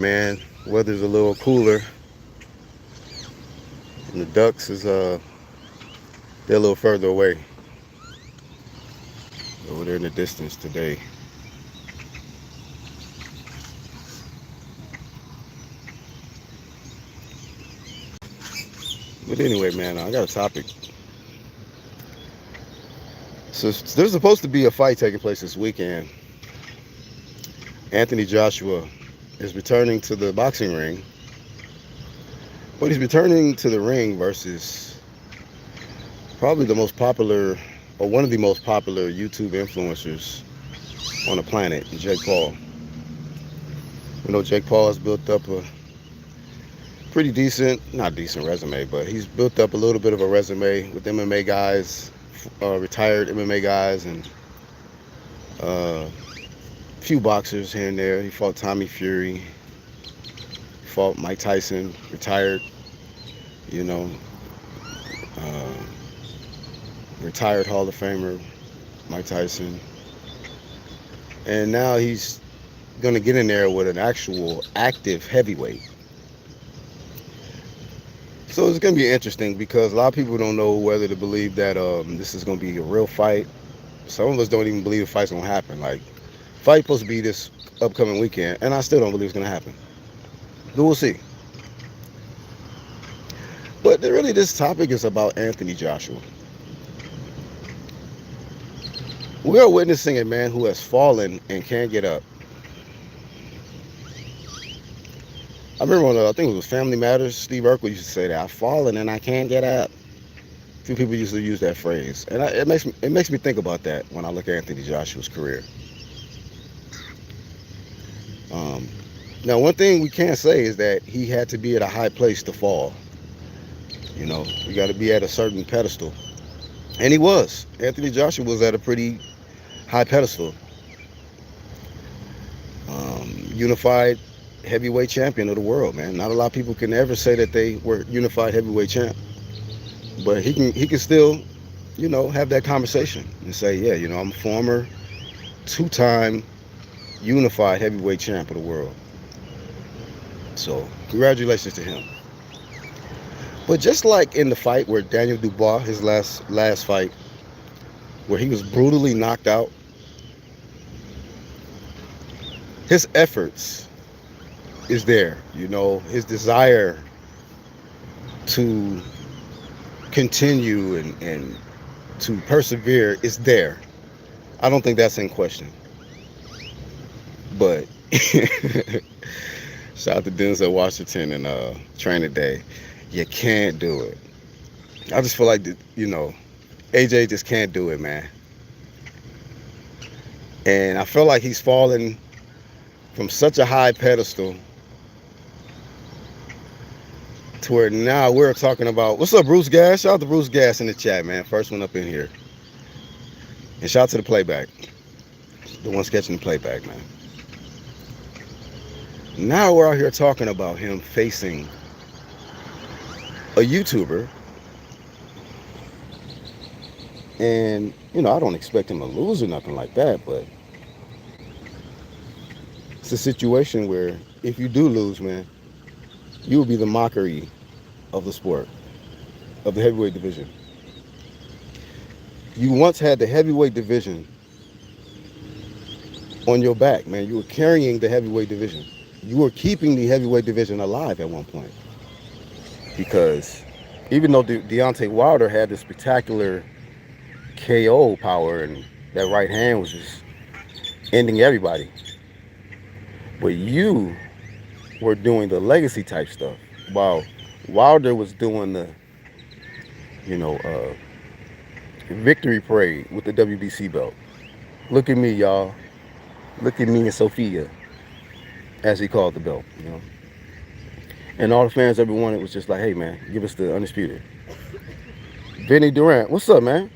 Man, weather's a little cooler, and the ducks is they're a little further away over there in the distance today. But anyway, man, I got a topic. So there's supposed to be a fight taking place this weekend. Anthony Joshua is returning to the boxing ring, but he's returning to the ring versus probably the most popular, or one of the most popular YouTube influencers on the planet, Jake Paul. You know, Jake Paul has built up a pretty decent, not decent resume, but he's built up a little bit of a resume with MMA guys, retired MMA guys, and a few boxers here and there. He fought Tommy Fury, fought Mike Tyson, retired, you know, uh, retired Hall of Famer Mike Tyson. And now he's going to get in there with an actual active heavyweight. So it's going to be interesting because a lot of people don't know whether to believe that this is going to be a real fight. Some of us don't even believe the fight's going to happen. Like, fight's supposed to be this upcoming weekend, and I still don't believe it's going to happen. But we'll see. But really, this topic is about Anthony Joshua. We are witnessing a man who has fallen and can't get up. I remember when I think it was Family Matters, Steve Urkel used to say that, I've fallen and I can't get up. A few people used to use that phrase. And it makes me think about that when I look at Anthony Joshua's career. Now, one thing we can't say is that he had to be at a high place to fall. You know, you got to be at a certain pedestal. And he was. Anthony Joshua was at a pretty high pedestal. Unified heavyweight champion of the world, man. Not a lot of people can ever say that they were unified heavyweight champ. But he can still, you know, have that conversation and say, yeah, you know, I'm a former two-time unified heavyweight champ of the world. So congratulations to him. But just like in the fight where Daniel Dubois, his last fight, where he was brutally knocked out, his efforts is there. You know, his desire to continue and to persevere is there. I don't think that's in question. But shout out to Denzel Washington and Training Day. You can't do it. I just feel like, you know, AJ just can't do it, man. And I feel like he's fallen from such a high pedestal to where now we're talking about, what's up, Bruce Gas? Shout out to Bruce Gas in the chat, man. First one up in here. And shout out to the playback. The one sketching the playback, man. Now we're out here talking about him facing a YouTuber. And, you know, I don't expect him to lose or nothing like that, but it's a situation where if you do lose, man, you will be the mockery of the sport, of the heavyweight division. You once had the heavyweight division on your back, man. You were carrying the heavyweight division. You were keeping the heavyweight division alive at one point. Because even though Deontay Wilder had this spectacular KO power and that right hand was just ending everybody, but you were doing the legacy type stuff while Wilder was doing the, you know, victory parade with the WBC belt. Look at me, y'all. Look at me and Sophia, as he called the belt, you know. And all the fans ever wanted was just like, hey, man, give us the undisputed. Vinny Durant, what's up, man?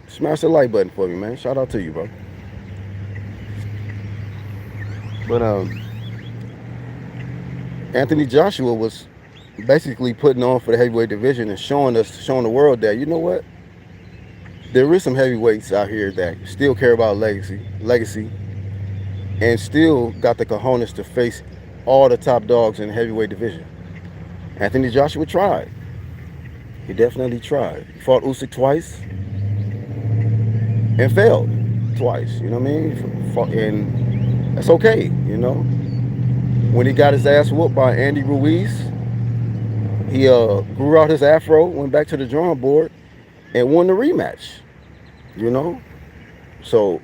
Smash the like button for me, man. Shout out to you, bro. But Anthony Joshua was basically putting on for the heavyweight division and showing the world that, you know what? There is some heavyweights out here that still care about legacy, and still got the cojones to face all the top dogs in the heavyweight division. Anthony Joshua tried. He definitely tried. He fought Usyk twice and failed twice. You know what I mean? And that's okay. You know, when he got his ass whooped by Andy Ruiz, he grew out his afro, went back to the drawing board, and won the rematch. You know, so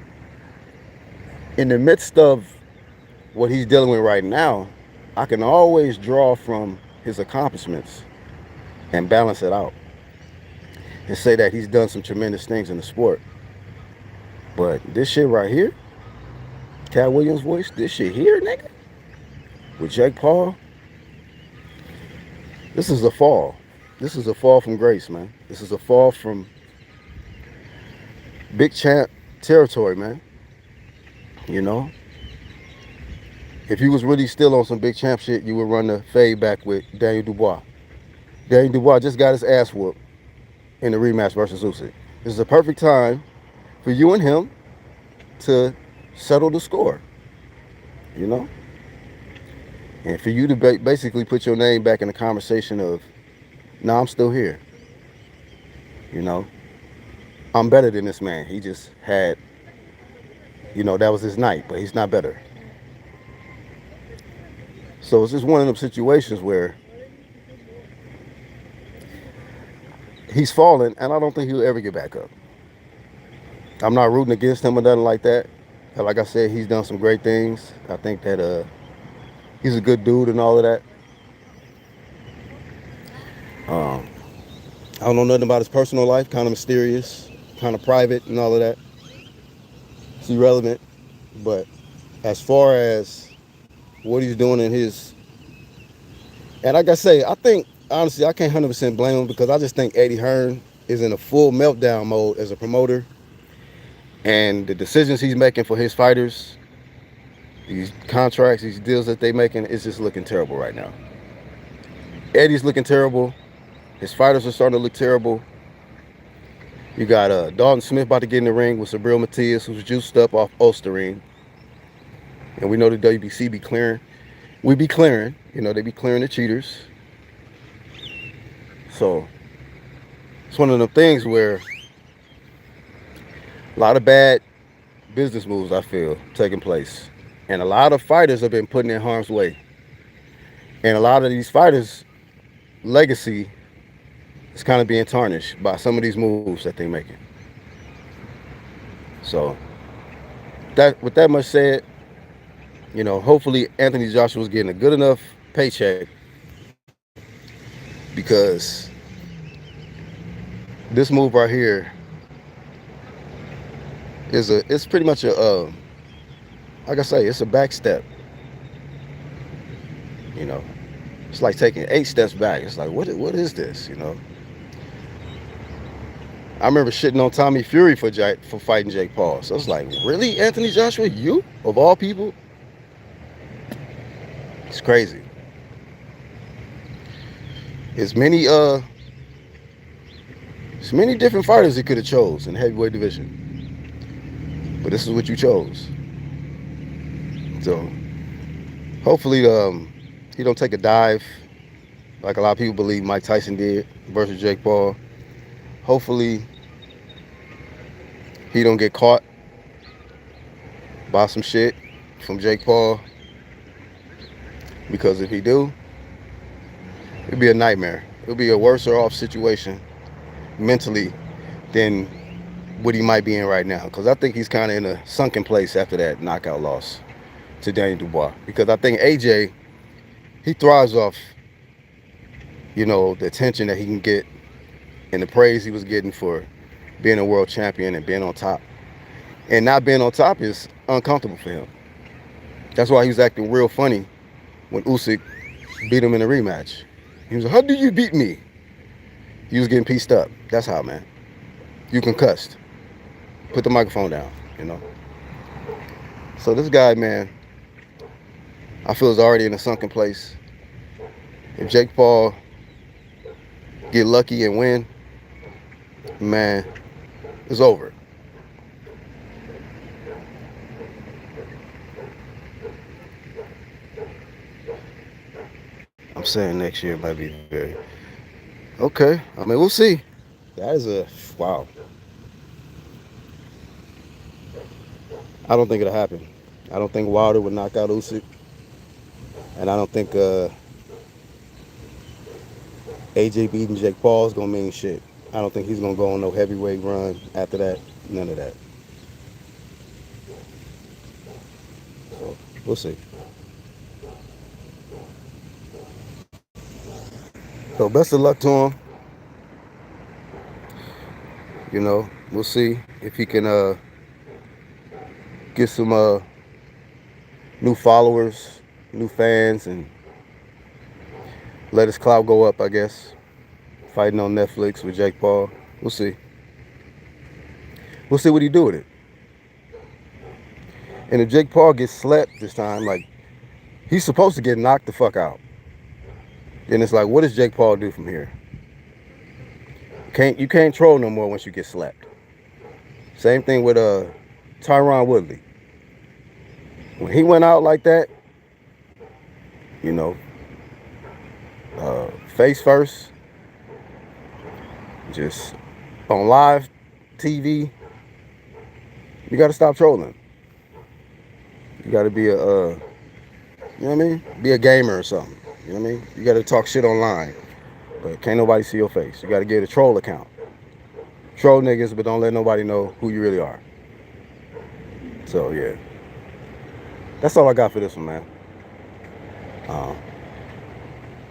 in the midst of what he's dealing with right now, I can always draw from his accomplishments and balance it out and say that he's done some tremendous things in the sport. But this shit right here, Cat Williams' voice, this shit here, nigga, with Jake Paul, this is a fall. This is a fall from grace, man. This is a fall from big champ territory, man. You know, if you was really still on some big champ shit, you would run the fade back with Daniel Dubois. Daniel Dubois just got his ass whooped in the rematch versus Usyk. This is a perfect time for you and him to settle the score, you know? And for you to basically put your name back in the conversation of, nah, I'm still here. You know? I'm better than this man. He just had, you know, that was his night, but he's not better. So it's just one of them situations where he's fallen, and I don't think he'll ever get back up. I'm not rooting against him or nothing like that. Like I said, he's done some great things. I think that he's a good dude and all of that. I don't know nothing about his personal life. Kind of mysterious, kind of private and all of that. It's irrelevant. But as far as what he's doing in his... And like I say, I think, honestly, I can't 100% blame him because I just think Eddie Hearn is in a full meltdown mode as a promoter. And the decisions he's making for his fighters, these contracts, these deals that they're making, is just looking terrible right now. Eddie's looking terrible. His fighters are starting to look terrible. You got Dalton Smith about to get in the ring with Sabril Matias, who's juiced up off Osterine. And we know the WBC be clearing. We be clearing. You know, they be clearing the cheaters. So, it's one of them things where a lot of bad business moves, I feel, taking place. And a lot of fighters have been put in harm's way. And a lot of these fighters' legacy is kind of being tarnished by some of these moves that they're making. So, with that much said, you know, hopefully Anthony Joshua's getting a good enough paycheck, because this move right here it's pretty much a like I say, it's a back step. You know, it's like taking 8 steps back. It's like, what is this? You know, I remember shitting on Tommy Fury for fighting Jake Paul. So it's like, really, Anthony Joshua, you of all people? It's crazy. There's many different fighters he could have chose in the heavyweight division, but this is what you chose. So hopefully he don't take a dive like a lot of people believe Mike Tyson did versus Jake Paul. Hopefully he don't get caught by some shit from Jake Paul, because if he do, it'd be a nightmare. It'll be a worse off situation mentally than what he might be in right now, because I think he's kind of in a sunken place after that knockout loss to Daniel Dubois. Because I think AJ, he thrives off, you know, the attention that he can get and the praise he was getting for being a world champion and being on top. And not being on top is uncomfortable for him. That's why he was acting real funny when Usyk beat him in the rematch. He was like, how do you beat me? He was getting pieced up. That's how, man. You concussed. Put the microphone down, you know. So this guy, man, I feel is already in a sunken place. If Jake Paul get lucky and win, man, it's over. I'm saying next year might be very okay. I mean, we'll see. That is a wow. I don't think it'll happen. I don't think Wilder would knock out Usyk, and I don't think AJ beating Jake Paul is gonna mean shit. I don't think he's gonna go on no heavyweight run after that. None of that. So we'll see. So best of luck to him. You know, we'll see if he can get some new followers, new fans, and let his clout go up, I guess. Fighting on Netflix with Jake Paul. We'll see. We'll see what he do with it. And if Jake Paul gets slept this time, like, he's supposed to get knocked the fuck out. Then it's like, what does Jake Paul do from here? You can't troll no more once you get slept. Same thing with Tyron Woodley. When he went out like that, you know, face first, just on live TV, you got to stop trolling. You got to be you know what I mean? Be a gamer or something. You know what I mean? You got to talk shit online, but can't nobody see your face. You got to get a troll account. Troll niggas, but don't let nobody know who you really are. So yeah, that's all I got for this one, man.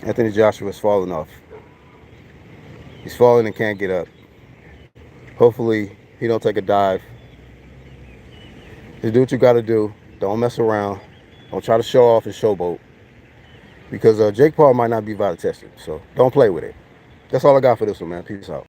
Anthony Joshua's falling off. He's falling and can't get up. Hopefully he don't take a dive. Just do what you got to do. Don't mess around. Don't try to show off and showboat. Because Jake Paul might not be vital tested. So don't play with it. That's all I got for this one, man. Peace out.